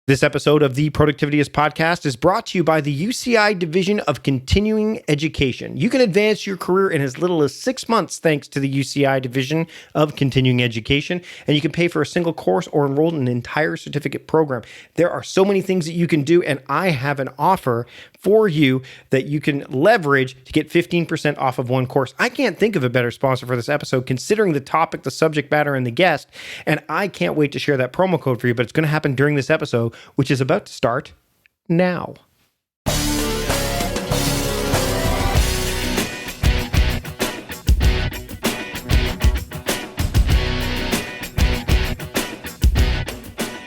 This episode of the Productivityist podcast is brought to you by the UCI Division of Continuing Education. You can advance your career in as little as 6 months thanks to the UCI Division of Continuing Education, and you can pay for a single course or enroll in an entire certificate program. There are so many things that you can do, and I have an offer for you that you can leverage to get 15% off of one course. I can't think of a better sponsor for this episode considering the topic, the subject matter, and the guest, and I can't wait to share that promo code for you, but it's going to happen during this episode, which is about to start now.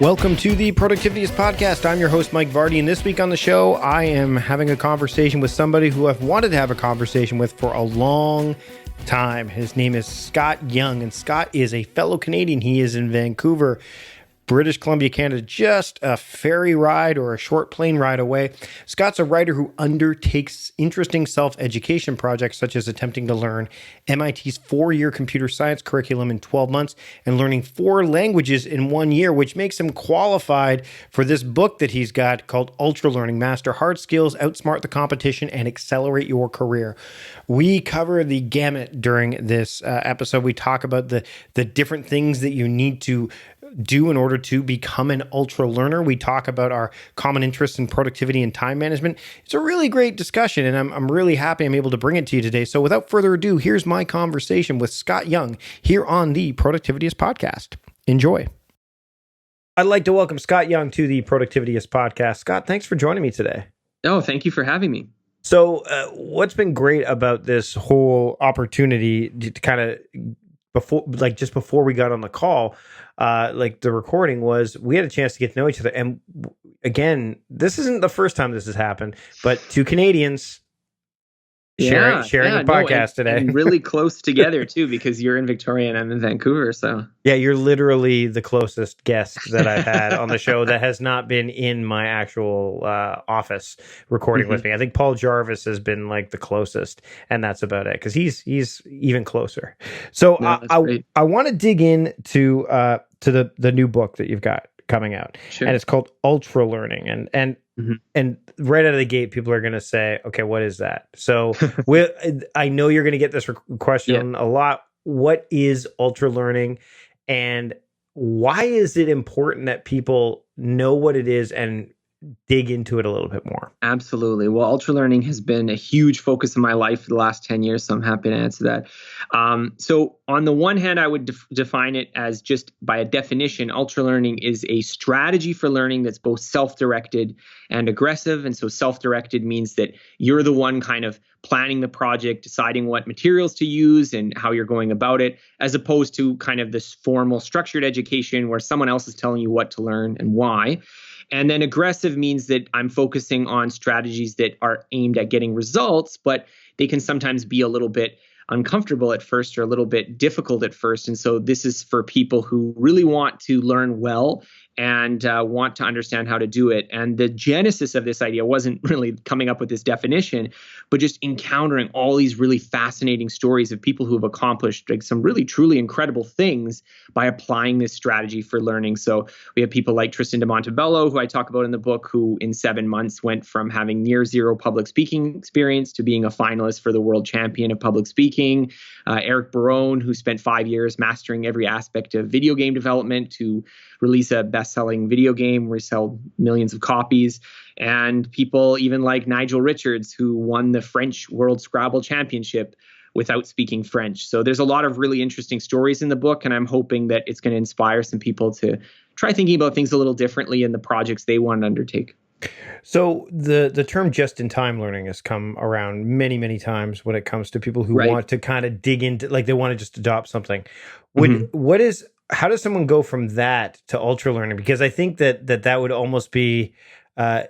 Welcome to the Productivityist podcast. I'm your host, Mike Vardy, and this week on the show, I am having a conversation with somebody who I've wanted to have a conversation with for a long time. His name is Scott Young, and Scott is a fellow Canadian. He is in Vancouver, British Columbia, Canada, just a ferry ride or a short plane ride away. Scott's a writer who undertakes interesting self-education projects, such as attempting to learn MIT's 4-year computer science curriculum in 12 months and learning 4 languages in 1 year, which makes him qualified for this book that he's got called Ultralearning: Master Hard Skills, Outsmart the Competition, and Accelerate Your Career. We cover the gamut during this episode. We talk about the different things that you need to do in order to become an ultra learner. We talk about our common interests in productivity and time management. It's a really great discussion, and I'm really happy I'm able to bring it to you today. So without further ado, here's my conversation with Scott Young here on the Productivityist podcast. Enjoy. I'd like to welcome Scott Young to the Productivityist podcast. Scott, thanks for joining me today. Oh, thank you for having me. So what's been great about this whole opportunity to kind of before we got on the call, the recording, was we had a chance to get to know each other. And again, this isn't the first time this has happened, but 2 Canadians sharing a podcast today. And really close together too, because you're in Victoria and I'm in Vancouver. So yeah, you're literally the closest guest that I've had on the show that has not been in my actual office recording with me. I think Paul Jarvis has been like the closest, and that's about it, because he's even closer. So I want to dig into the new book that you've got coming out, and it's called Ultralearning, and right out of the gate, people are going to say, okay, what is that? So I know you're going to get this question a lot. What is ultralearning, and why is it important that people know what it is and dig into it a little bit more? Absolutely. Well, ultralearning has been a huge focus of my life for the last 10 years, so I'm happy to answer that. So on the one hand, I would define it as, just by a definition, ultralearning is a strategy for learning that's both self-directed and aggressive. And so self-directed means that you're the one kind of planning the project, deciding what materials to use and how you're going about it, as opposed to kind of this formal structured education where someone else is telling you what to learn and why. And then aggressive means that I'm focusing on strategies that are aimed at getting results, but they can sometimes be a little bit uncomfortable at first or a little bit difficult at first. And so this is for people who really want to learn well and want to understand how to do it. And the genesis of this idea wasn't really coming up with this definition, but just encountering all these really fascinating stories of people who have accomplished like some really truly incredible things by applying this strategy for learning. So we have people like Tristan de Montebello, who I talk about in the book, who in 7 months went from having near zero public speaking experience to being a finalist for the world champion of public speaking. Eric Barone, who spent 5 years mastering every aspect of video game development to release a best-selling video game where he sold millions of copies. And people even like Nigel Richards, who won the French World Scrabble Championship without speaking French. So there's a lot of really interesting stories in the book, and I'm hoping that it's going to inspire some people to try thinking about things a little differently in the projects they want to undertake. So the term just-in-time learning has come around many, many times when it comes to people who want to kind of dig into, like they want to just adopt something. How does someone go from that to ultralearning? Because I think that would almost be and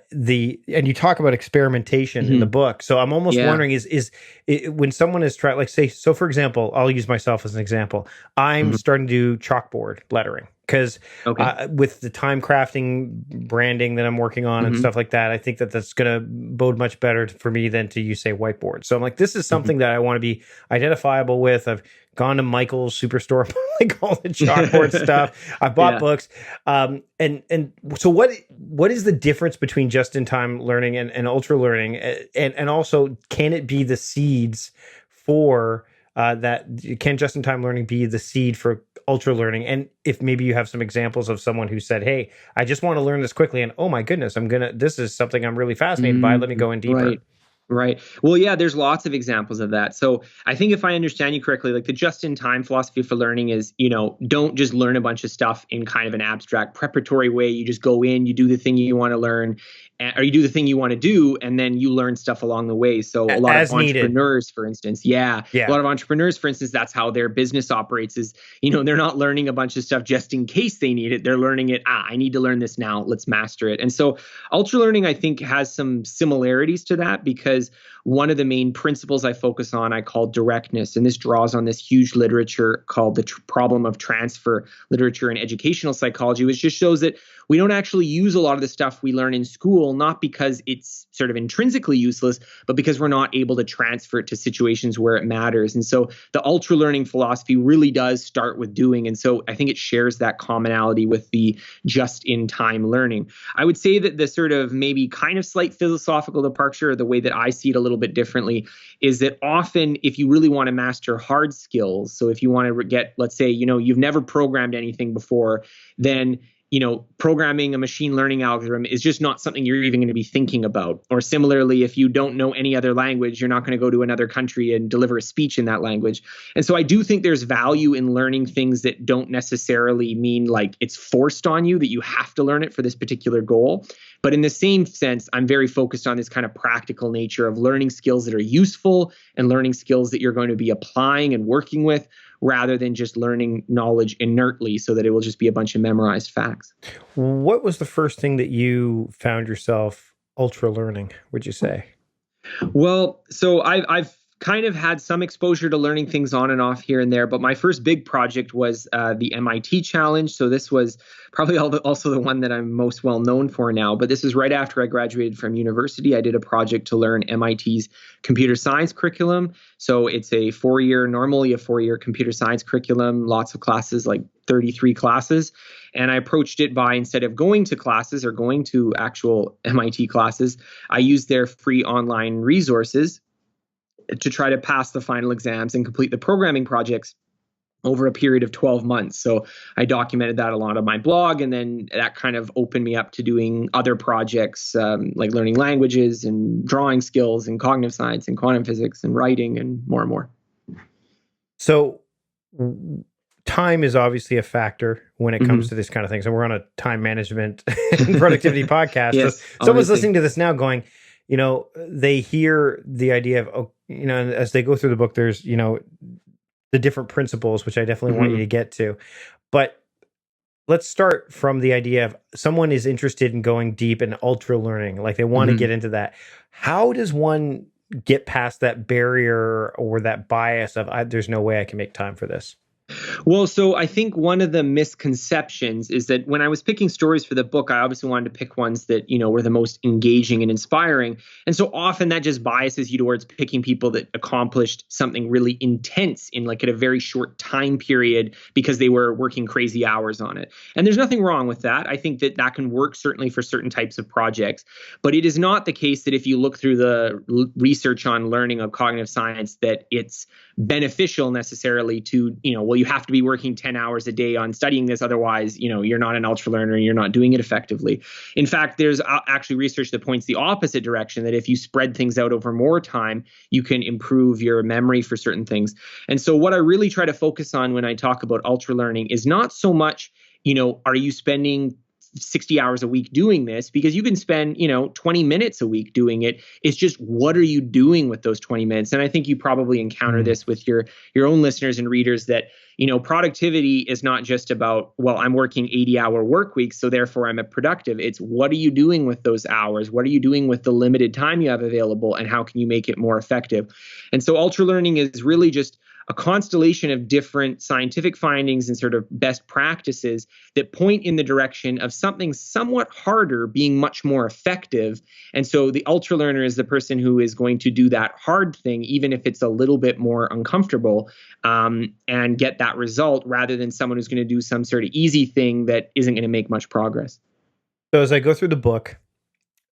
you talk about experimentation in the book. So I'm almost wondering, is when someone is trying, like, say, so for example, I'll use myself as an example. I'm starting to do chalkboard lettering. because Okay. with the time crafting branding that I'm working on and stuff like that, I think that that's going to bode much better for me than to use, say, whiteboard. So I'm like, this is something that I want to be identifiable with. I've gone to Michael's Superstore, like all the chalkboard stuff. I've bought books. And so what is the difference between just-in-time learning and ultra learning? And also, can it be the seeds for that? Can just-in-time learning be the seed for ultra learning? And if maybe you have some examples of someone who said, hey, I just want to learn this quickly, and oh my goodness, this is something I'm really fascinated by. Let me go in deeper. Right. Right. Well, yeah, there's lots of examples of that. So I think if I understand you correctly, like the just-in-time philosophy for learning is, don't just learn a bunch of stuff in kind of an abstract preparatory way. You just go in, you do the thing you want to learn, or you do the thing you want to do, and then you learn stuff along the way. So a lot of entrepreneurs, for instance, a lot of entrepreneurs, for instance, that's how their business operates is, they're not learning a bunch of stuff just in case they need it. They're learning it. I need to learn this now. Let's master it. And so ultra learning, I think, has some similarities to that, because one of the main principles I focus on, I call directness. And this draws on this huge literature called the problem of transfer literature in educational psychology, which just shows that we don't actually use a lot of the stuff we learn in school, not because it's sort of intrinsically useless, but because we're not able to transfer it to situations where it matters. And so the ultra learning philosophy really does start with doing. And so I think it shares that commonality with the just in time learning. I would say that the sort of maybe kind of slight philosophical departure, or the way that I see it a little bit differently, is that often if you really want to master hard skills, so if you want to get, let's say, you've never programmed anything before, then programming a machine learning algorithm is just not something you're even going to be thinking about. Or similarly, if you don't know any other language, you're not going to go to another country and deliver a speech in that language. And so I do think there's value in learning things that don't necessarily mean like it's forced on you, that you have to learn it for this particular goal. But in the same sense, I'm very focused on this kind of practical nature of learning skills that are useful and learning skills that you're going to be applying and working with, rather than just learning knowledge inertly so that it will just be a bunch of memorized facts. What was the first thing that you found yourself ultra learning, would you say? Well, so I've kind of had some exposure to learning things on and off here and there, but my first big project was the MIT challenge. So this was probably also the one that I'm most well known for now, but this is right after I graduated from university. I did a project to learn MIT's computer science curriculum. So it's normally a four-year computer science curriculum, lots of classes, like 33 classes. And I approached it by, instead of going to classes or going to actual MIT classes, I used their free online resources to try to pass the final exams and complete the programming projects over a period of 12 months. So I documented that a lot on my blog, and then that kind of opened me up to doing other projects like learning languages and drawing skills and cognitive science and quantum physics and writing and more. So time is obviously a factor when it comes to this kind of thing. So we're on a time management and productivity podcast. Yes, so someone's listening to this now going, they hear the idea of, and as they go through the book, there's, the different principles, which I definitely want you to get to. But let's start from the idea of someone is interested in going deep in ultra learning, like they want to get into that. How does one get past that barrier or that bias of, there's no way I can make time for this? Well, so I think one of the misconceptions is that when I was picking stories for the book, I obviously wanted to pick ones that, were the most engaging and inspiring. And so often that just biases you towards picking people that accomplished something really intense in at a very short time period because they were working crazy hours on it. And there's nothing wrong with that. I think that can work certainly for certain types of projects. But it is not the case that if you look through the research on learning of cognitive science, that it's beneficial necessarily to, you have to be working 10 hours a day on studying this. Otherwise, you're not an ultra learner and you're not doing it effectively. In fact, there's actually research that points the opposite direction, that if you spread things out over more time, you can improve your memory for certain things. And so what I really try to focus on when I talk about ultra learning is not so much, are you spending 60 hours a week doing this? Because you can spend, 20 minutes a week doing it. It's just, what are you doing with those 20 minutes? And I think you probably encounter this with your own listeners and readers, that, productivity is not just about, well, I'm working 80-hour work weeks, so therefore I'm productive. It's, what are you doing with those hours? What are you doing with the limited time you have available? And how can you make it more effective? And so ultra learning is really just a constellation of different scientific findings and sort of best practices that point in the direction of something somewhat harder being much more effective. And so the ultralearner is the person who is going to do that hard thing, even if it's a little bit more uncomfortable, and get that result, rather than someone who's going to do some sort of easy thing that isn't going to make much progress. So as I go through the book,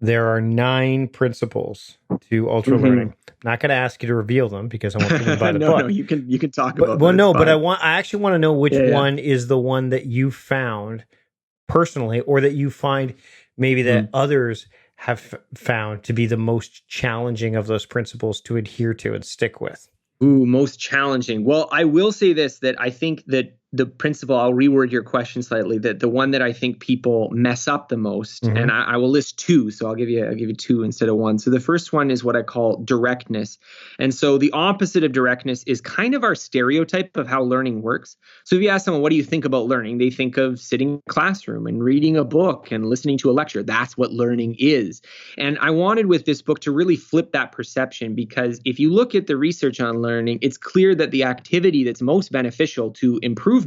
there are 9 principles to ultra learning. I'm not going to ask you to reveal them because I want you to buy the book. No, you can talk but, about. Well, no, but I actually want to know which one yeah. is the one that you found personally, or that you find maybe that others have found to be the most challenging of those principles to adhere to and stick with. Ooh, most challenging. Well, I will say this, that I think that the principle, I'll reword your question slightly, that the one that I think people mess up the most, and I will list 2, so I'll give you 2 instead of 1. So the first one is what I call directness. And so the opposite of directness is kind of our stereotype of how learning works. So if you ask someone, what do you think about learning? They think of sitting in a classroom and reading a book and listening to a lecture. That's what learning is. And I wanted with this book to really flip that perception, because if you look at the research on learning, it's clear that the activity that's most beneficial to improvement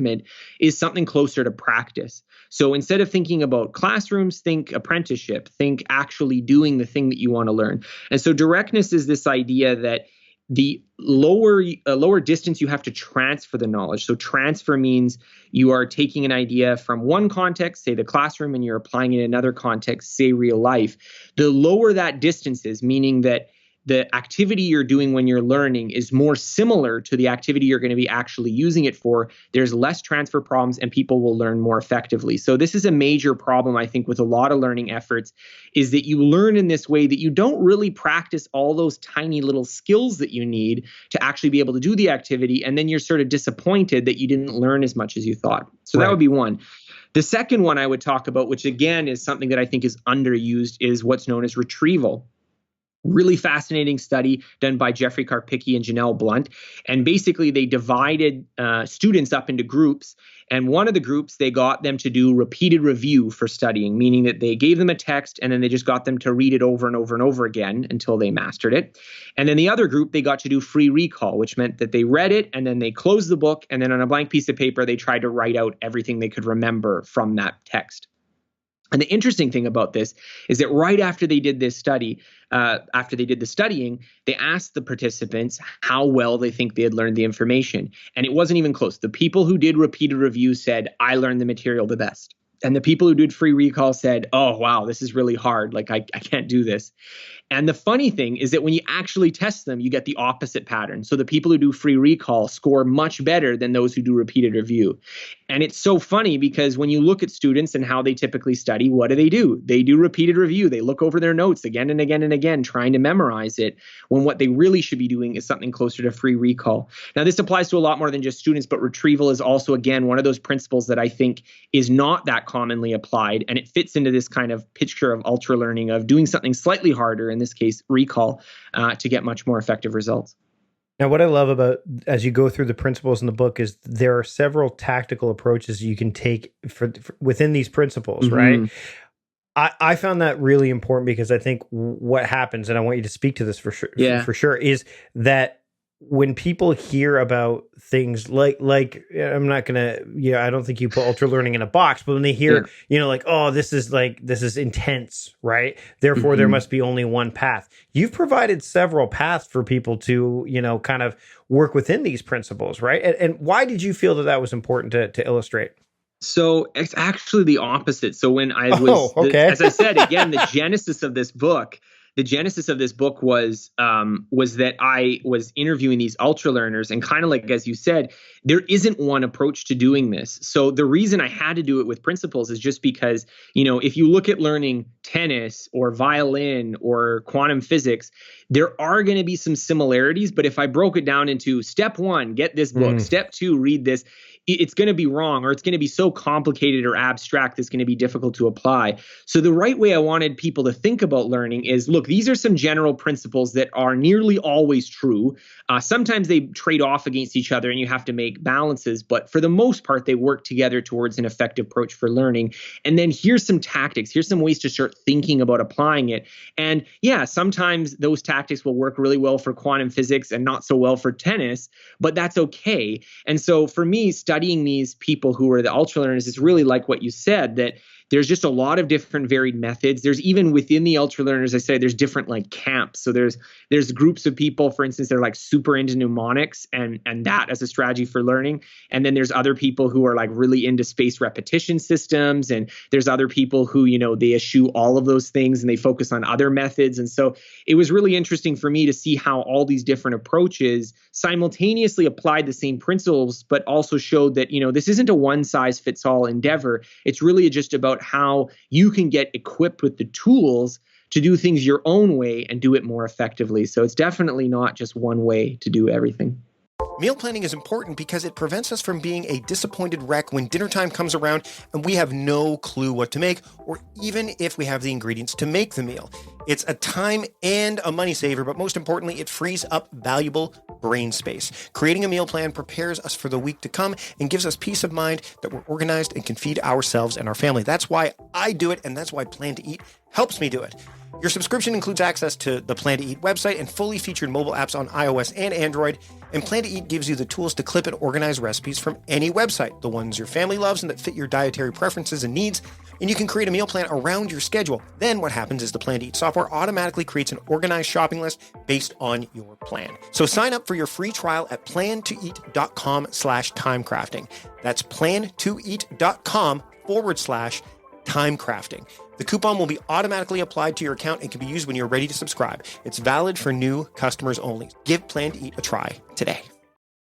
is something closer to practice. So instead of thinking about classrooms, think apprenticeship, think actually doing the thing that you want to learn. And so directness is this idea that the lower distance you have to transfer the knowledge. So transfer means you are taking an idea from one context, say the classroom, and you're applying it in another context, say real life. The lower that distance is, meaning that the activity you're doing when you're learning is more similar to the activity you're going to be actually using it for, there's less transfer problems and people will learn more effectively. So this is a major problem, I think, with a lot of learning efforts, is that you learn in this way that you don't really practice all those tiny little skills that you need to actually be able to do the activity. And then you're sort of disappointed that you didn't learn as much as you thought. So that would be one. The second one I would talk about, which again is something that I think is underused, is what's known as retrieval. Really fascinating study done by Jeffrey Karpicki and Janelle Blunt. And basically they divided students up into groups. And one of the groups, they got them to do repeated review for studying, meaning that they gave them a text and then they just got them to read it over and over and over again until they mastered it. And then the other group, they got to do free recall, which meant that they read it and then they closed the book. And then on a blank piece of paper, they tried to write out everything they could remember from that text. And the interesting thing about this is that right after they did this study, after they did the studying, they asked the participants how well they think they had learned the information. And it wasn't even close. The people who did repeated review said, I learned the material the best. And the people who did free recall said, oh, wow, this is really hard. Like, I can't do this. And the funny thing is that when you actually test them, you get the opposite pattern. So the people who do free recall score much better than those who do repeated review. And it's so funny because when you look at students and how they typically study, what do? They do repeated review. They look over their notes again and again and again, trying to memorize it, when what they really should be doing is something closer to free recall. Now, this applies to a lot more than just students, but retrieval is also, again, one of those principles that I think is not that commonly applied. And it fits into this kind of picture of ultra learning, of doing something slightly harder, in this case, recall, to get much more effective results. Now, what I love about, as you go through the principles in the book, is there are several tactical approaches you can take for within these principles, right? I found that really important because I think what happens, and I want you to speak to this for sure, is that when people hear about things like I'm not gonna, I don't think you put ultra learning in a box, but when they hear, like, oh, this is intense, right? Therefore, there must be only one path. You've provided several paths for people to, kind of work within these principles, right? And why did you feel that was important to illustrate? So it's actually the opposite. So when I was, as I said, again, the genesis of this book was that I was interviewing these ultra learners, and kind of like, as you said, there isn't one approach to doing this. So the reason I had to do it with principles is just because, if you look at learning tennis or violin or quantum physics, there are going to be some similarities. But if I broke it down into step 1, get this book, step 2, read this, it's going to be wrong, or it's going to be so complicated or abstract that's going to be difficult to apply. So the right way I wanted people to think about learning is, look, these are some general principles that are nearly always true. Sometimes they trade off against each other and you have to make balances, but for the most part, they work together towards an effective approach for learning. And then here's some tactics. Here's some ways to start thinking about applying it. And yeah, sometimes those tactics will work really well for quantum physics and not so well for tennis, but that's okay. And so for me, studying these people who are the ultra learners is really like what you said, that there's just a lot of different varied methods. There's even within the ultra learners, I say there's different like camps. So there's groups of people, for instance, they're like super into mnemonics and that as a strategy for learning. And then there's other people who are like really into spaced repetition systems. And there's other people who, they eschew all of those things and they focus on other methods. And so it was really interesting for me to see how all these different approaches simultaneously applied the same principles, but also showed that, this isn't a one size fits all endeavor. It's really just about how you can get equipped with the tools to do things your own way and do it more effectively. So it's definitely not just one way to do everything. Meal planning is important because it prevents us from being a disappointed wreck when dinner time comes around and we have no clue what to make, or even if we have the ingredients to make the meal. It's a time and a money saver, but most importantly, it frees up valuable brain space. Creating a meal plan prepares us for the week to come and gives us peace of mind that we're organized and can feed ourselves and our family. That's why I do it, and that's why Plan to Eat helps me do it. Your subscription includes access to the Plan to Eat website and fully featured mobile apps on iOS and Android. And Plan to Eat gives you the tools to clip and organize recipes from any website, the ones your family loves and that fit your dietary preferences and needs. And you can create a meal plan around your schedule. Then what happens is the Plan to Eat software automatically creates an organized shopping list based on your plan. So sign up for your free trial at plantoeat.com/timecrafting. That's plantoeat.com/timecrafting. The coupon will be automatically applied to your account and can be used when you're ready to subscribe. It's valid for new customers only. Give Plan to Eat a try today.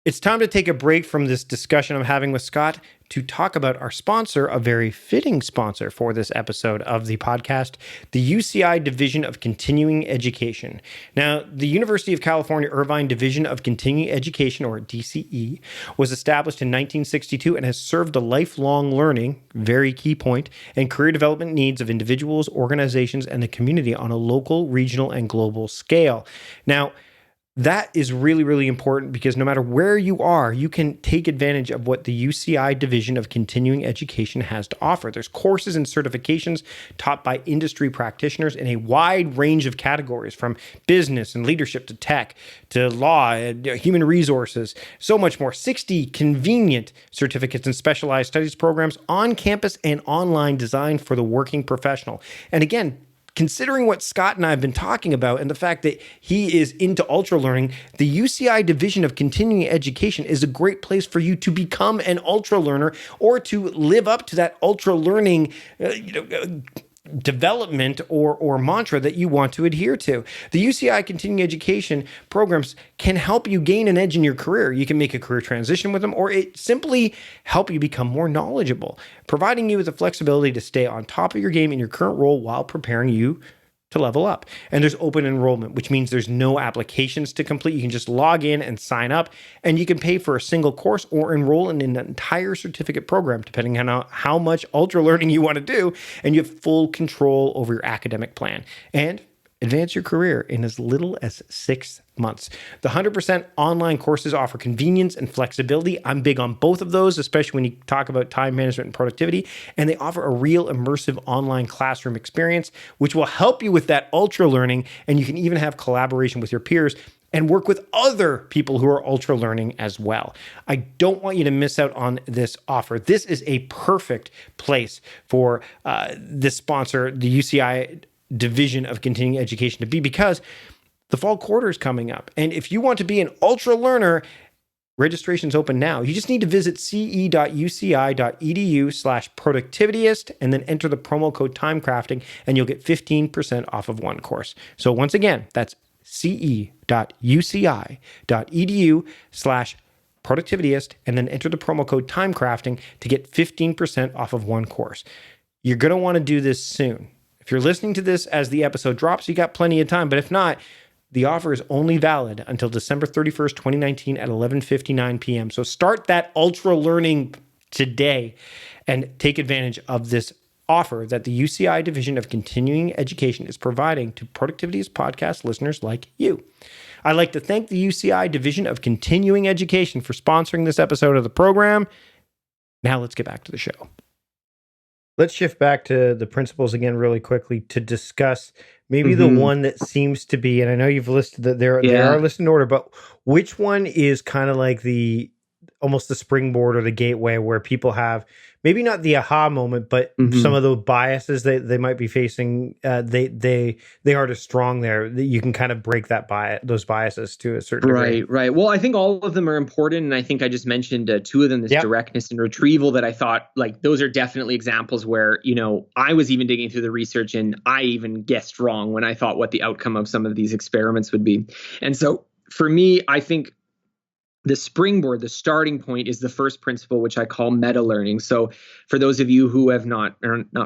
It's time to take a break from this discussion I'm having with Scott to talk about our sponsor, a very fitting sponsor for this episode of the podcast, the UCI Division of Continuing Education. Now, the University of California Irvine Division of Continuing Education, or DCE, was established in 1962 and has served the lifelong learning, very key point, and career development needs of individuals, organizations, and the community on a local, regional, and global scale. Now, that is really, really important because no matter where you are, you can take advantage of what the UCI Division of Continuing Education has to offer. There's courses and certifications taught by industry practitioners in a wide range of categories, from business and leadership to tech to law, human resources, so much more. 60 convenient certificates and specialized studies programs on campus and online designed for the working professional. And again, considering what Scott and I have been talking about and the fact that he is into ultra learning, the UCI Division of Continuing Education is a great place for you to become an ultra learner or to live up to that ultra learning development or mantra that you want to adhere to. The UCI Continuing Education programs can help you gain an edge in your career. You can make a career transition with them, or it simply help you become more knowledgeable, providing you with the flexibility to stay on top of your game in your current role while preparing you to level up. And there's open enrollment, which means there's no applications to complete. You can just log in and sign up, and you can pay for a single course or enroll in an entire certificate program, depending on how much ultra learning you want to do, and you have full control over your academic plan. And advance your career in as little as 6 months. The 100% online courses offer convenience and flexibility. I'm big on both of those, especially when you talk about time management and productivity. And they offer a real immersive online classroom experience, which will help you with that ultra learning. And you can even have collaboration with your peers and work with other people who are ultra learning as well. I don't want you to miss out on this offer. This is a perfect place for this sponsor, the UCI Division of Continuing Education, to be, because the fall quarter is coming up. And if you want to be an ultra learner, registration's open now. You just need to visit ce.uci.edu/productivityist and then enter the promo code timecrafting, and you'll get 15% off of one course. So once again, that's ce.uci.edu/productivityist and then enter the promo code timecrafting to get 15% off of one course. You're going to want to do this soon. If you're listening to this as the episode drops, you got plenty of time. But if not, The offer is only valid until December 31st, 2019 at 11:59 p.m. So start that ultra learning today and take advantage of this offer that the UCI Division of Continuing Education is providing to Productivityist podcast listeners like you. I'd like to thank the UCI Division of Continuing Education for sponsoring this episode of the program. Now let's get back to the show. Let's shift back to the principles again really quickly to discuss maybe the one that seems to be, and I know you've listed that they are listed in order, but which one is kind of like almost the springboard or the gateway where people have maybe not the aha moment, but some of those biases they might be facing, they aren't as strong there that you can kind of break those biases to a certain degree. Right. Well, I think all of them are important. And I think I just mentioned two of them, this directness and retrieval, that I thought like those are definitely examples where, I was even digging through the research and I even guessed wrong when I thought what the outcome of some of these experiments would be. And so for me, I think the springboard, the starting point, is the first principle, which I call meta learning. So for those of you who are not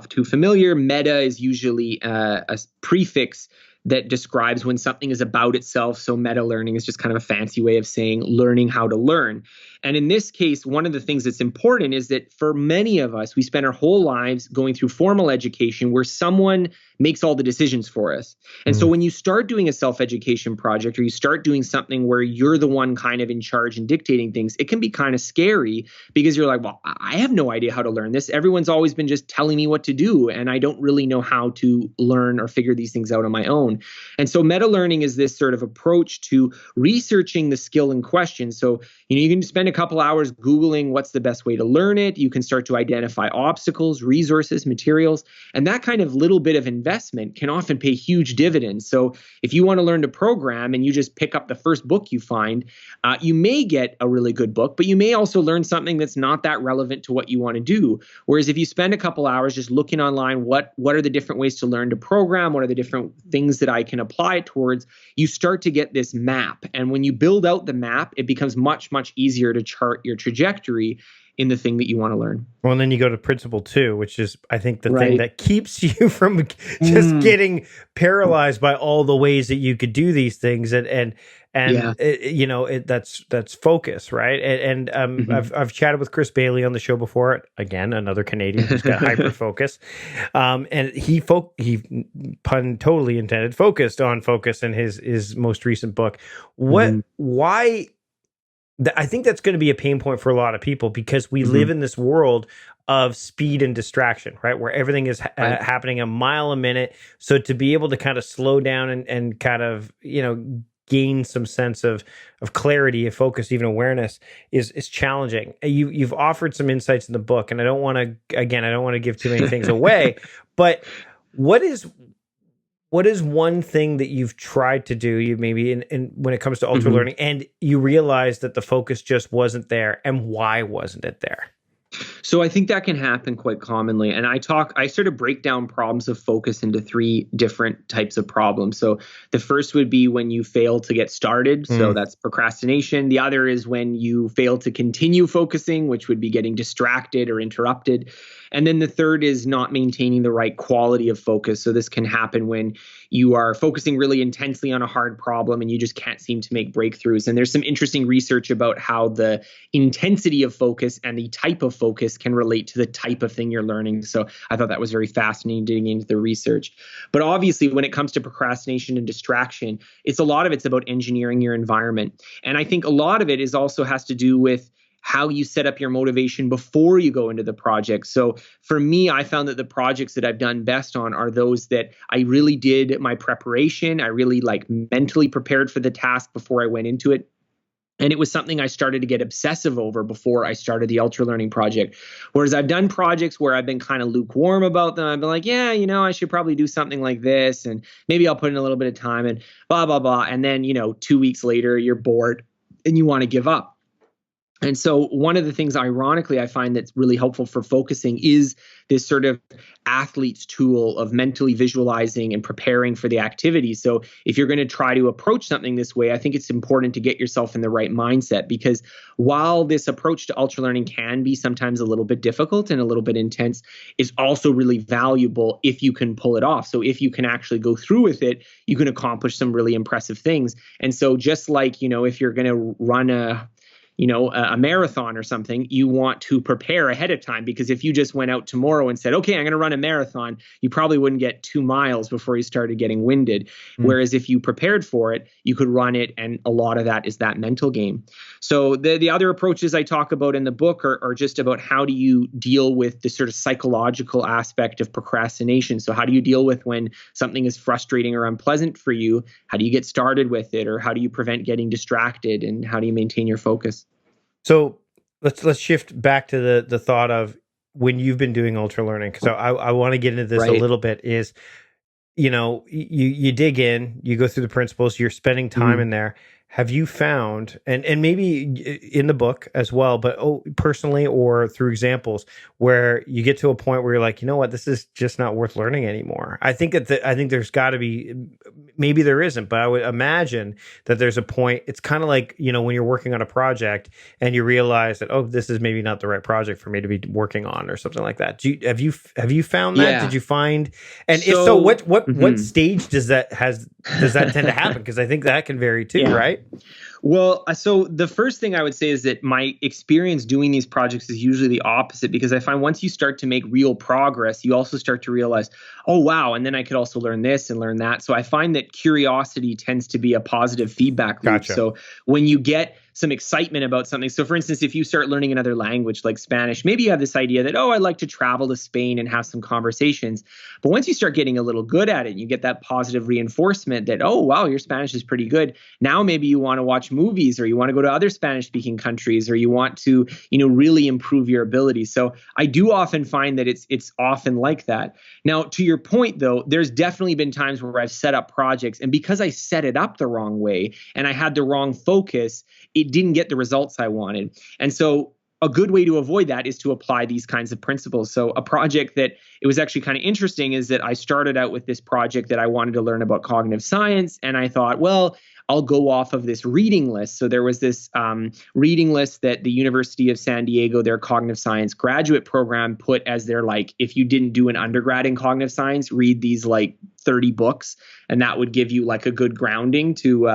too familiar, meta is usually a prefix that describes when something is about itself. So meta learning is just kind of a fancy way of saying learning how to learn. And in this case, one of the things that's important is that for many of us, we spend our whole lives going through formal education where someone makes all the decisions for us. And so when you start doing a self-education project, or you start doing something where you're the one kind of in charge and dictating things, it can be kind of scary because you're like, well, I have no idea how to learn this. Everyone's always been just telling me what to do, and I don't really know how to learn or figure these things out on my own. And so meta learning is this sort of approach to researching the skill in question. So, you can spend a couple hours Googling what's the best way to learn it. You can start to identify obstacles, resources, materials, and that kind of little bit of investment can often pay huge dividends. So if you want to learn to program and you just pick up the first book you find, you may get a really good book, but you may also learn something that's not that relevant to what you want to do. Whereas if you spend a couple hours just looking online, what are the different ways to learn to program? What are the different things that I can apply it towards? You start to get this map. And when you build out the map, it becomes much, much easier to chart your trajectory in the thing that you want to learn. Well, and then you go to principle 2, which is, I think, the thing that keeps you from just getting paralyzed by all the ways that you could do these things, that's focus, right? And I've chatted with Chris Bailey on the show before. Again, another Canadian who's got hyper focus, and he pun totally intended, focused on focus in his most recent book. Why? I think that's going to be a pain point for a lot of people because we live in this world of speed and distraction, right? Where everything is happening a mile a minute. So to be able to kind of slow down and kind of, gain some sense of clarity, of focus, even awareness is challenging. You've offered some insights in the book, and I don't want to give too many things away, but what is one thing that you've tried to do, you maybe in when it comes to ultra learning, and you realize that the focus just wasn't there, and why wasn't it there? So I think that can happen quite commonly. And I sort of break down problems of focus into 3 different types of problems. So the first would be when you fail to get started. So that's procrastination. The other is when you fail to continue focusing, which would be getting distracted or interrupted. And then the third is not maintaining the right quality of focus. So this can happen when you are focusing really intensely on a hard problem and you just can't seem to make breakthroughs. And there's some interesting research about how the intensity of focus and the type of focus can relate to the type of thing you're learning. So I thought that was very fascinating digging into the research. But obviously, when it comes to procrastination and distraction, it's about engineering your environment. And I think a lot of it has to do with how you set up your motivation before you go into the project. So for me, I found that the projects that I've done best on are those that I really did my preparation. I really mentally prepared for the task before I went into it. And it was something I started to get obsessive over before I started the Ultra Learning project. Whereas I've done projects where I've been kind of lukewarm about them. I've been like, I should probably do something like this. And maybe I'll put in a little bit of time and blah, blah, blah. And then, 2 weeks later, you're bored and you want to give up. And so one of the things, ironically, I find that's really helpful for focusing is this sort of athlete's tool of mentally visualizing and preparing for the activity. So if you're going to try to approach something this way, I think it's important to get yourself in the right mindset, because while this approach to ultralearning can be sometimes a little bit difficult and a little bit intense, it's also really valuable if you can pull it off. So if you can actually go through with it, you can accomplish some really impressive things. And so just like, if you're going to run a marathon or something, you want to prepare ahead of time, because if you just went out tomorrow and said, okay, I'm going to run a marathon, you probably wouldn't get 2 miles before you started getting winded. Whereas if you prepared for it, you could run it. And a lot of that is that mental game. So the other approaches I talk about in the book are just about how do you deal with the sort of psychological aspect of procrastination. So how do you deal with when something is frustrating or unpleasant for you? How do you get started with it? Or how do you prevent getting distracted? And how do you maintain your focus? So let's shift back to the thought of when you've been doing ultra learning, because I want to get into this a little bit. Is you dig in, you go through the principles, you're spending time in there. Have you found, and maybe in the book as well, but personally or through examples, where you get to a point where you're like, you know what, this is just not worth learning anymore? I think there's got to be, maybe there isn't, but I would imagine that there's a point. It's kind of like, when you're working on a project and you realize that, oh, this is maybe not the right project for me to be working on, or something like that. Have you found that? Yeah. Did you find, and if so, what stage does that tend to happen? Because I think that can vary too, right? Well, so the first thing I would say is that my experience doing these projects is usually the opposite, because I find once you start to make real progress, you also start to realize, oh, wow, and then I could also learn this and learn that. So I find that curiosity tends to be a positive feedback loop. Gotcha. So when you get some excitement about something. So for instance, if you start learning another language like Spanish, maybe you have this idea that, oh, I'd like to travel to Spain and have some conversations. But once you start getting a little good at it, you get that positive reinforcement that, oh, wow, your Spanish is pretty good. Now maybe you want to watch movies, or you want to go to other Spanish speaking countries, or you want to, really improve your ability. So I do often find that it's often like that. Now, to your point, though, there's definitely been times where I've set up projects, and because I set it up the wrong way and I had the wrong focus, it didn't get the results I wanted. And so a good way to avoid that is to apply these kinds of principles. So a project that it was actually kind of interesting is that I started out with this project that I wanted to learn about cognitive science. And I thought, well, I'll go off of this reading list. So there was this reading list that the University of San Diego, their cognitive science graduate program, put as their, like, if you didn't do an undergrad in cognitive science, read these like 30 books, and that would give you like a good grounding to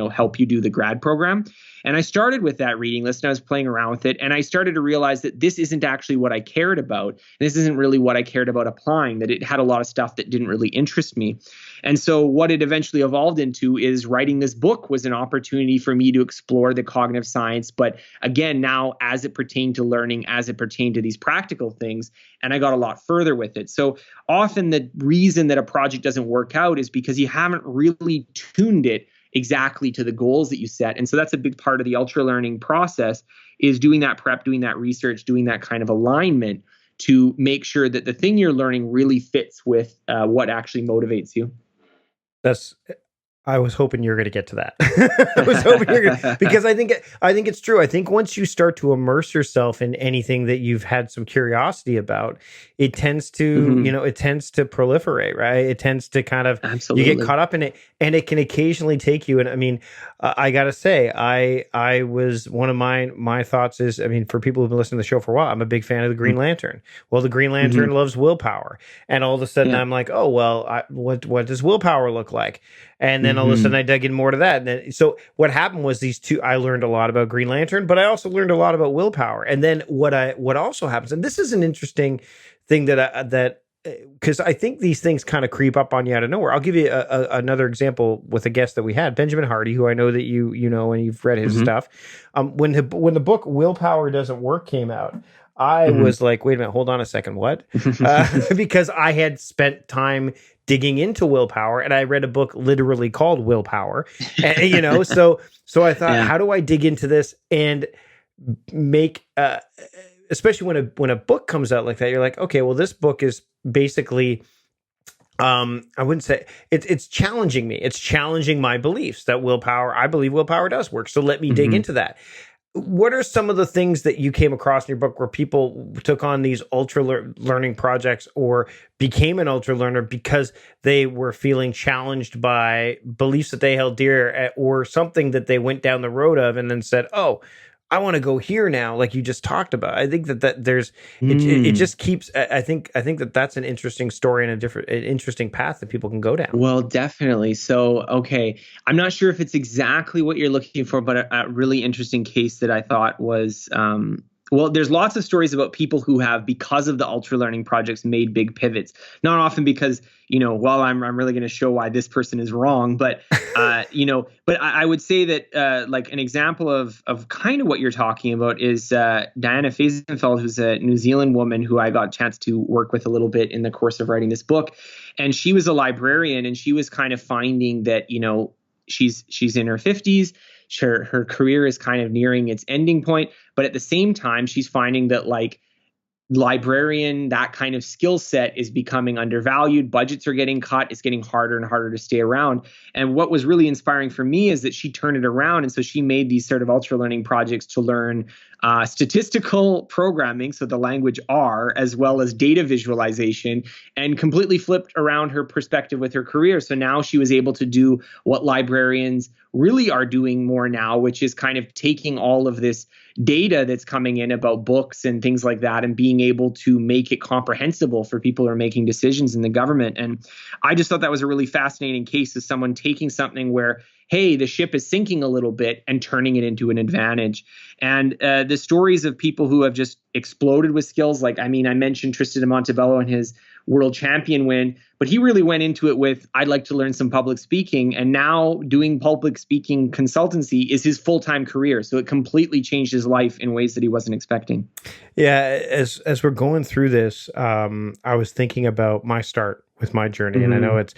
help you do the grad program. And I started with that reading list, and I was playing around with it, and I started to realize that this isn't actually what I cared about. And this isn't really what I cared about applying, that it had a lot of stuff that didn't really interest me. And so what it eventually evolved into is writing this book was an opportunity for me to explore the cognitive science. But again, now as it pertained to learning, as it pertained to these practical things, and I got a lot further with it. So often the reason that a project doesn't work out is because you haven't really tuned it exactly to the goals that you set. And so that's a big part of the ultra learning process, is doing that prep, doing that research, doing that kind of alignment to make sure that the thing you're learning really fits with what actually motivates you. I was hoping you were going to get to that. I was hoping you're going to, because I think it's true. I think once you start to immerse yourself in anything that you've had some curiosity about, it tends to, it tends to proliferate, right? It tends to kind of, Absolutely. You get caught up in it, and it can occasionally take you. And I mean, I got to say, I was, one of my thoughts is, I mean, for people who've been listening to the show for a while, I'm a big fan of the Green Lantern. Well, the Green Lantern loves willpower. And all of a sudden I'm like, oh, well, what does willpower look like? And then all of a sudden I dug in more to that. And then, so what happened was I learned a lot about Green Lantern, but I also learned a lot about willpower. And then what also happens, and this is an interesting thing that because I think these things kind of creep up on you out of nowhere. I'll give you another example with a guest that we had, Benjamin Hardy, who I know that you know, and you've read his stuff. When the book Willpower Doesn't Work came out, I was like, wait a minute, hold on a second, what? Because I had spent time digging into willpower, and I read a book literally called Willpower, and, so I thought, how do I dig into this and make, especially when a book comes out like that, you're like, okay, well, this book is basically, I wouldn't say it's challenging me. It's challenging my beliefs that I believe willpower does work. So let me dig into that. what are some of the things that you came across in your book where people took on these learning projects or became an ultra learner because they were feeling challenged by beliefs that they held dear, or something that they went down the road of and then said, oh, I want to go here now, like you just talked about. I think that there's it Mm. just keeps. I think that that's an interesting story and an interesting path that people can go down. Well, definitely. So, okay, I'm not sure if it's exactly what you're looking for, but a really interesting case that I thought was, well, there's lots of stories about people who have, because of the ultra learning projects, made big pivots. Not often because, well, I'm really going to show why this person is wrong, but but I would say that like an example of kind of what you're talking about is Diana Faisenfeld, who's a New Zealand woman who I got a chance to work with a little bit in the course of writing this book. And she was a librarian, and she was kind of finding that, she's in her 50s. Her career is kind of nearing its ending point. But at the same time, she's finding that, like, librarian, that kind of skill set is becoming undervalued. Budgets are getting cut. It's getting harder and harder to stay around. And what was really inspiring for me is that she turned it around. And so she made these sort of ultra learning projects to learn statistical programming, so the language R, as well as data visualization, and completely flipped around her perspective with her career. So now she was able to do what librarians really are doing more now, which is kind of taking all of this data that's coming in about books and things like that and being able to make it comprehensible for people who are making decisions in the government. And I just thought that was a really fascinating case of someone taking something where, hey, the ship is sinking a little bit, and turning it into an advantage. And the stories of people who have just exploded with skills, like, I mentioned Tristan de Montebello and his world champion win, but he really went into it with, I'd like to learn some public speaking. And now doing public speaking consultancy is his full-time career. So it completely changed his life in ways that he wasn't expecting. Yeah, as we're going through this, I was thinking about my start with my journey, and I know it's.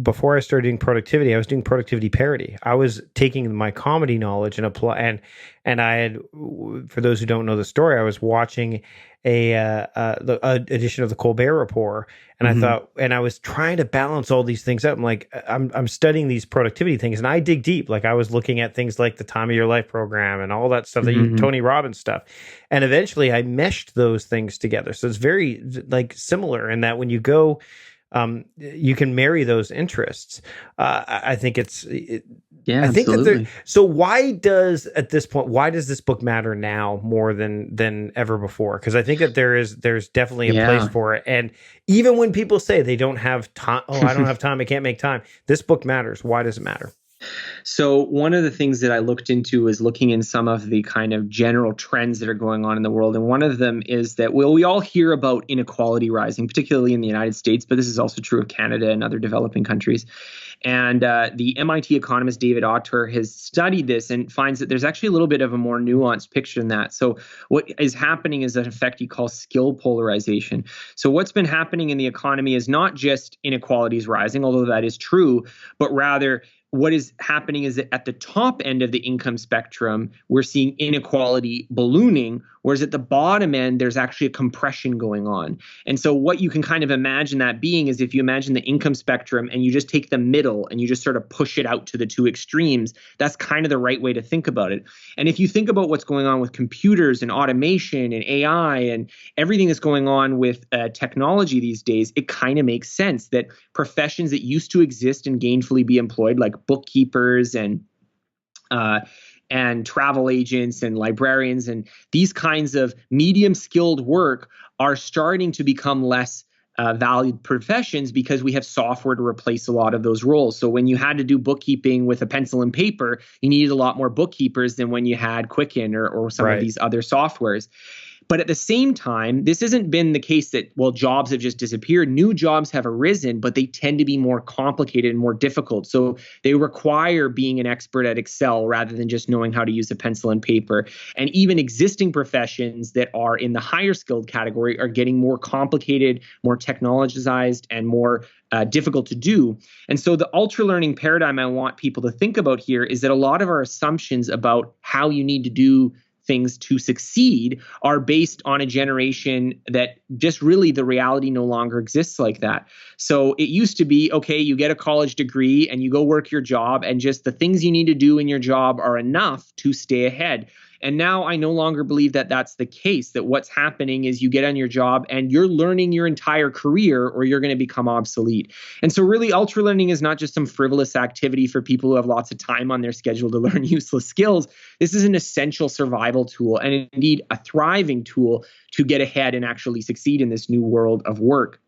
Before I started doing productivity, I was doing productivity parody. I was taking my comedy knowledge and apply, and I had, for those who don't know the story, I was watching the edition of the Colbert Report, and I thought, and I was trying to balance all these things up. I'm like, I'm studying these productivity things, and I dig deep. Like, I was looking at things like the Time of Your Life program and all that stuff, Tony Robbins stuff, and eventually I meshed those things together. So it's very, like, similar in that when you go, you can marry those interests. I think Yeah, I think absolutely. that so why does this book matter now more than ever before? Because I think that there's definitely a place for it. And even when people say they don't have time, I don't have time, I can't make time, this book matters. Why does it matter? So one of the things that I looked into was looking in some of the kind of general trends that are going on in the world. And one of them is that, well, we all hear about inequality rising, particularly in the United States, but this is also true of Canada and other developing countries. And the MIT economist David Autor has studied this and finds that there's actually a little bit of a more nuanced picture than that. So what is happening is an effect he calls skill polarization. So what's been happening in the economy is not just inequalities rising, although that is true, but rather what is happening is that at the top end of the income spectrum, we're seeing inequality ballooning, whereas at the bottom end, there's actually a compression going on. And so what you can kind of imagine that being is, if you imagine the income spectrum and you just take the middle and you just sort of push it out to the two extremes, that's kind of the right way to think about it. And if you think about what's going on with computers and automation and AI and everything that's going on with technology these days, it kind of makes sense that professions that used to exist and gainfully be employed, like bookkeepers and travel agents and librarians and these kinds of medium skilled work, are starting to become less valued professions because we have software to replace a lot of those roles. So when you had to do bookkeeping with a pencil and paper, you needed a lot more bookkeepers than when you had Quicken or some of these other softwares. But at the same time, this hasn't been the case that, well, jobs have just disappeared. New jobs have arisen, but they tend to be more complicated and more difficult. So they require being an expert at Excel rather than just knowing how to use a pencil and paper. And even existing professions that are in the higher skilled category are getting more complicated, more technologized, and more difficult to do. And so the ultra learning paradigm I want people to think about here is that a lot of our assumptions about how you need to do things to succeed are based on a generation that just really the reality no longer exists like that. So it used to be, okay, you get a college degree and you go work your job, and just the things you need to do in your job are enough to stay ahead. And now I no longer believe that that's the case, that what's happening is you get on your job and you're learning your entire career or you're going to become obsolete. And so really ultralearning is not just some frivolous activity for people who have lots of time on their schedule to learn useless skills. This is an essential survival tool, and indeed a thriving tool to get ahead and actually succeed in this new world of work.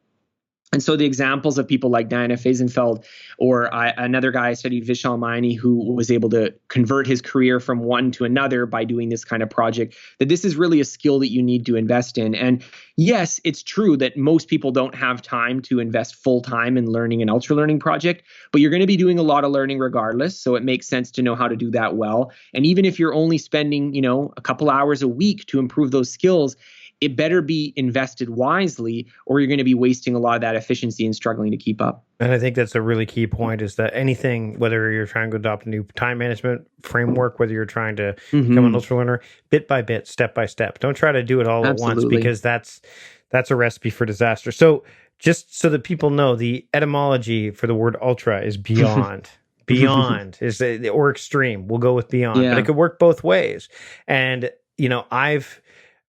And so the examples of people like Diana Feisenfeld or another guy I studied, Vishal Maini, who was able to convert his career from one to another by doing this kind of project, that this is really a skill that you need to invest in. And yes, it's true that most people don't have time to invest full time in learning an ultralearning project, but you're going to be doing a lot of learning regardless. So it makes sense to know how to do that well. And even if you're only spending, a couple hours a week to improve those skills, it better be invested wisely, or you're going to be wasting a lot of that efficiency and struggling to keep up. And I think that's a really key point, is that anything, whether you're trying to adopt a new time management framework, whether you're trying to become an ultralearner, bit by bit, step by step. Don't try to do it all at once, because that's a recipe for disaster. So just so that people know, the etymology for the word ultra is beyond. Beyond is or extreme. We'll go with beyond, but it could work both ways. And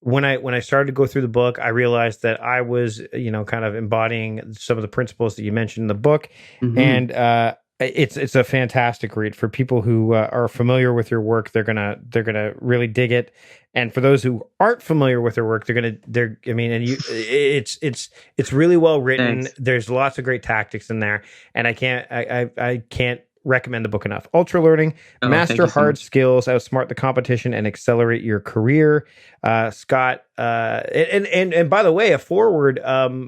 when I started to go through the book, I realized that I was, kind of embodying some of the principles that you mentioned in the book. And it's a fantastic read for people who are familiar with your work. They're gonna really dig it. And for those who aren't familiar with their work, it's really well written. Thanks. There's lots of great tactics in there, and I can't recommend the book enough. Ultralearning, master hard skills, outsmart the competition, and accelerate your career. Scott, and by the way, a foreword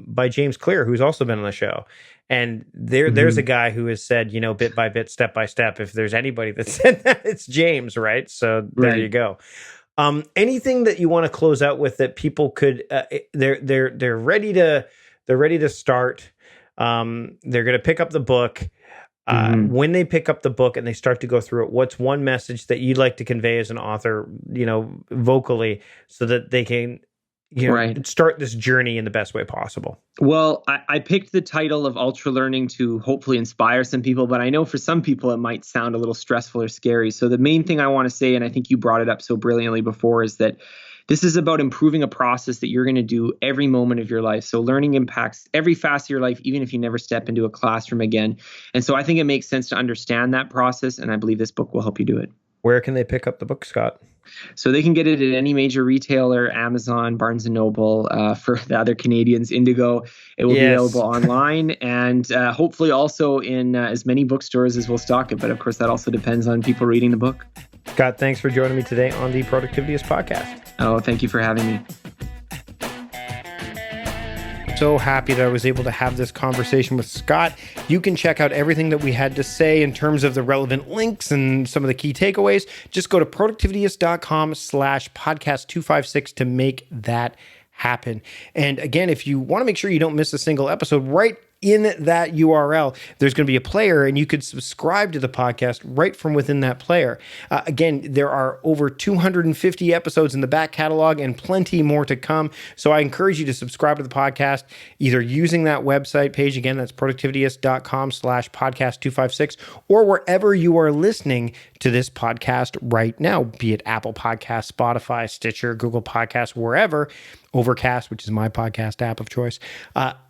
by James Clear, who's also been on the show. And there's a guy who has said, bit by bit, step by step. If there's anybody that said that, it's James, right? So there you go. Anything that you want to close out with that people could they're ready to start. They're going to pick up the book. When they pick up the book and they start to go through it, what's one message that you'd like to convey as an author, vocally, so that they can, start this journey in the best way possible? Well, I picked the title of Ultralearning to hopefully inspire some people, but I know for some people it might sound a little stressful or scary. So the main thing I want to say, and I think you brought it up so brilliantly before, is that this is about improving a process that you're going to do every moment of your life. So learning impacts every facet of your life, even if you never step into a classroom again. And so I think it makes sense to understand that process, and I believe this book will help you do it. Where can they pick up the book, Scott? So they can get it at any major retailer, Amazon, Barnes & Noble, for the other Canadians, Indigo. It will be available online, and hopefully also in as many bookstores as will stock it. But of course, that also depends on people reading the book. Scott, thanks for joining me today on the Productivityist podcast. Oh, thank you for having me. So happy that I was able to have this conversation with Scott. You can check out everything that we had to say in terms of the relevant links and some of the key takeaways. Just go to productivityist.com/podcast256 to make that happen. And again, if you want to make sure you don't miss a single episode, right in that URL, there's going to be a player, and you could subscribe to the podcast right from within that player. Again, there are over 250 episodes in the back catalog and plenty more to come. So I encourage you to subscribe to the podcast, either using that website page. Again, that's productivityist.com/podcast256, or wherever you are listening to this podcast right now, be it Apple Podcasts, Spotify, Stitcher, Google Podcasts, wherever, Overcast, which is my podcast app of choice.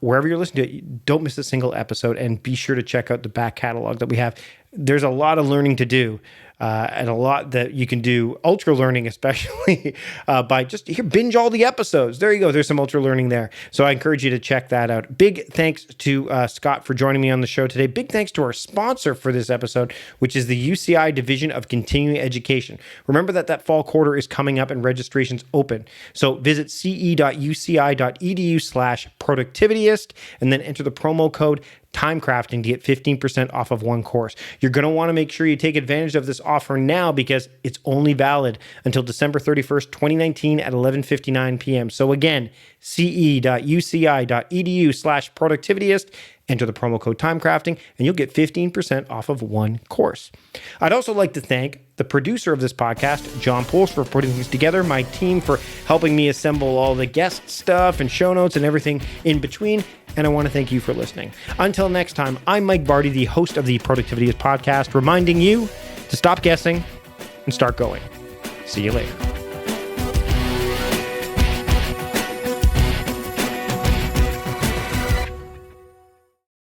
Wherever you're listening to it, don't miss a single episode, and be sure to check out the back catalog that we have. There's a lot of learning to do, and a lot that you can do, ultra learning, especially by just binge all the episodes. There you go. There's some ultra learning there. So I encourage you to check that out. Big thanks to Scott for joining me on the show today. Big thanks to our sponsor for this episode, which is the UCI Division of Continuing Education. Remember that fall quarter is coming up and registration's open. So visit ce.uci.edu/productivityist and then enter the promo code TIMECRAFTING to get 15% off of one course. You're going to want to make sure you take advantage of this offer now, because it's only valid until December 31st, 2019 at 11:59 p.m. So again, ce.uci.edu/productivityist. Enter the promo code TIMECRAFTING and you'll get 15% off of one course. I'd also like to thank the the producer of this podcast, John Pools, for putting things together, my team for helping me assemble all the guest stuff and show notes and everything in between. And I want to thank you for listening. Until next time, I'm Mike Vardy, the host of the Productivityist podcast, reminding you to stop guessing and start going. See you later.